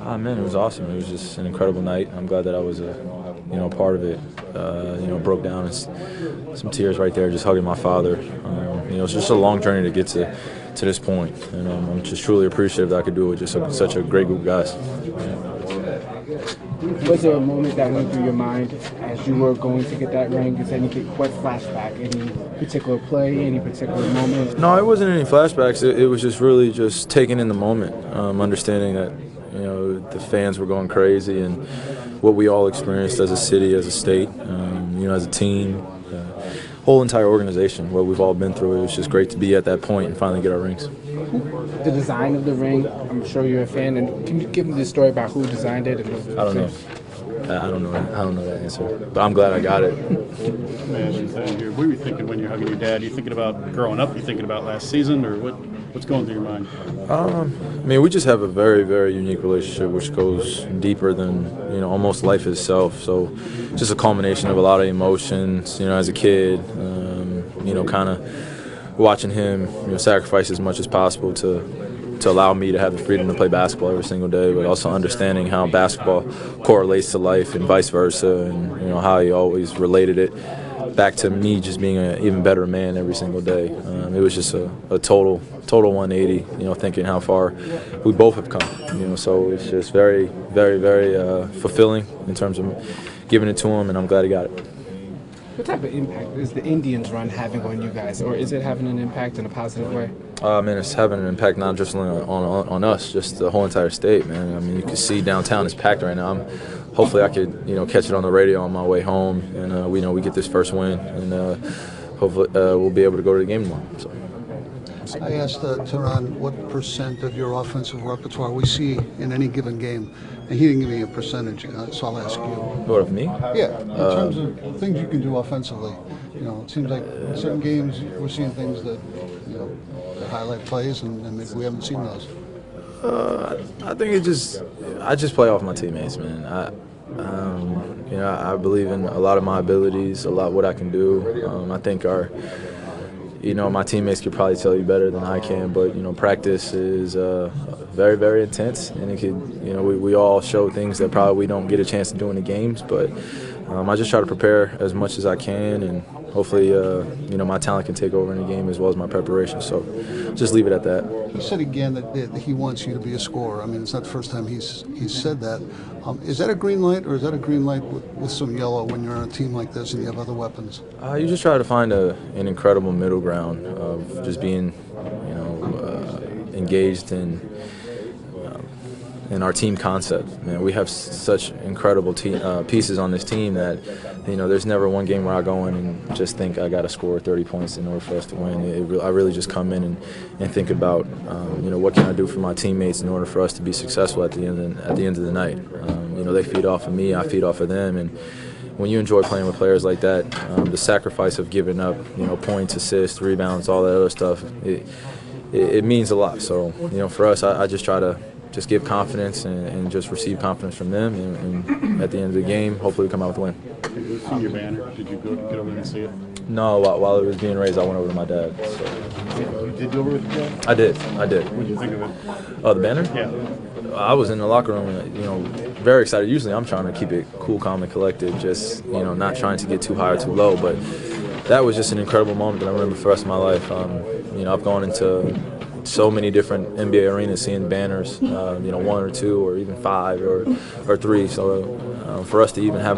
Man, it was awesome. It was just an incredible night. I'm glad that I was part of it. Broke down and some tears right there, just hugging my father. It's just a long journey to get to this point, and I'm just truly appreciative that I could do it with just such a great group of guys. Was there a moment that went through your mind as you were going to get that ring? Is anything? What flashback? Any particular play? Any particular moment? No, it wasn't any flashbacks. It was just really just taking in the moment, understanding that the fans were going crazy and what we all experienced as a city, as a state, as a team, whole entire organization, what we've all been through. It was just great to be at that point and finally get our rings. The design of the ring, I'm sure you're a fan, and can you give me the story about who designed it? I don't know. I don't know that answer, but I'm glad I got it. What were you thinking when you're hugging your dad? Are you thinking about growing up? Are you thinking about last season, or what's going through your mind? We just have a very, very unique relationship, which goes deeper than almost life itself. So, just a culmination of a lot of emotions. As a kid, kind of watching him, sacrifice as much as possible to allow me to have the freedom to play basketball every single day, but also understanding how basketball correlates to life and vice versa, and how he always related it back to me just being an even better man every single day. It was just a total 180, thinking how far we both have come. So it's just very, very, very fulfilling in terms of giving it to him, and I'm glad he got it. What type of impact is the Indians run having on you guys, or is it having an impact in a positive way? It's having an impact not just on us, just the whole entire state, man. You can see downtown is packed right now. Hopefully I could, catch it on the radio on my way home, and we get this first win, and hopefully we'll be able to go to the game tomorrow. So. I asked Teran what percent of your offensive repertoire we see in any given game, and he didn't give me a percentage, so I'll ask you. What, of me? Yeah, in terms of things you can do offensively. It seems like in certain games we're seeing things that, that highlight plays, and maybe we haven't seen those. I think I just play off my teammates, man. I believe in a lot of my abilities, a lot of what I can do. I think my teammates could probably tell you better than I can, but practice is very, very intense, and it could, we all show things that probably we don't get a chance to do in the games, but I just try to prepare as much as I can, and hopefully, my talent can take over in the game as well as my preparation. So, just leave it at that. He said again that he wants you to be a scorer. It's not the first time he's said that. Is that a green light, or is that a green light with some yellow when you're on a team like this and you have other weapons? You just try to find an incredible middle ground of just being, engaged in our team concept. Man, we have such incredible pieces on this team that there's never one game where I go in and just think I got to score 30 points in order for us to win. I really just come in and think about what can I do for my teammates in order for us to be successful at the end of the night. They feed off of me, I feed off of them, and when you enjoy playing with players like that, the sacrifice of giving up points, assists, rebounds, all that other stuff, it means a lot. So for us, I just try to just give confidence and just receive confidence from them, and at the end of the game, hopefully we come out with a win. Did you see your banner? Did you get over there and see it? No, while it was being raised, I went over to my dad. So. You did go over with your dad? I did. What did you think of it? Oh, the banner? Yeah. I was in the locker room, very excited. Usually I'm trying to keep it cool, calm, and collected, just, not trying to get too high or too low, but that was just an incredible moment that I remember for the rest of my life. I've gone into so many different NBA arenas seeing banners, 1 or 2 or even 5 or 3. So for us to even have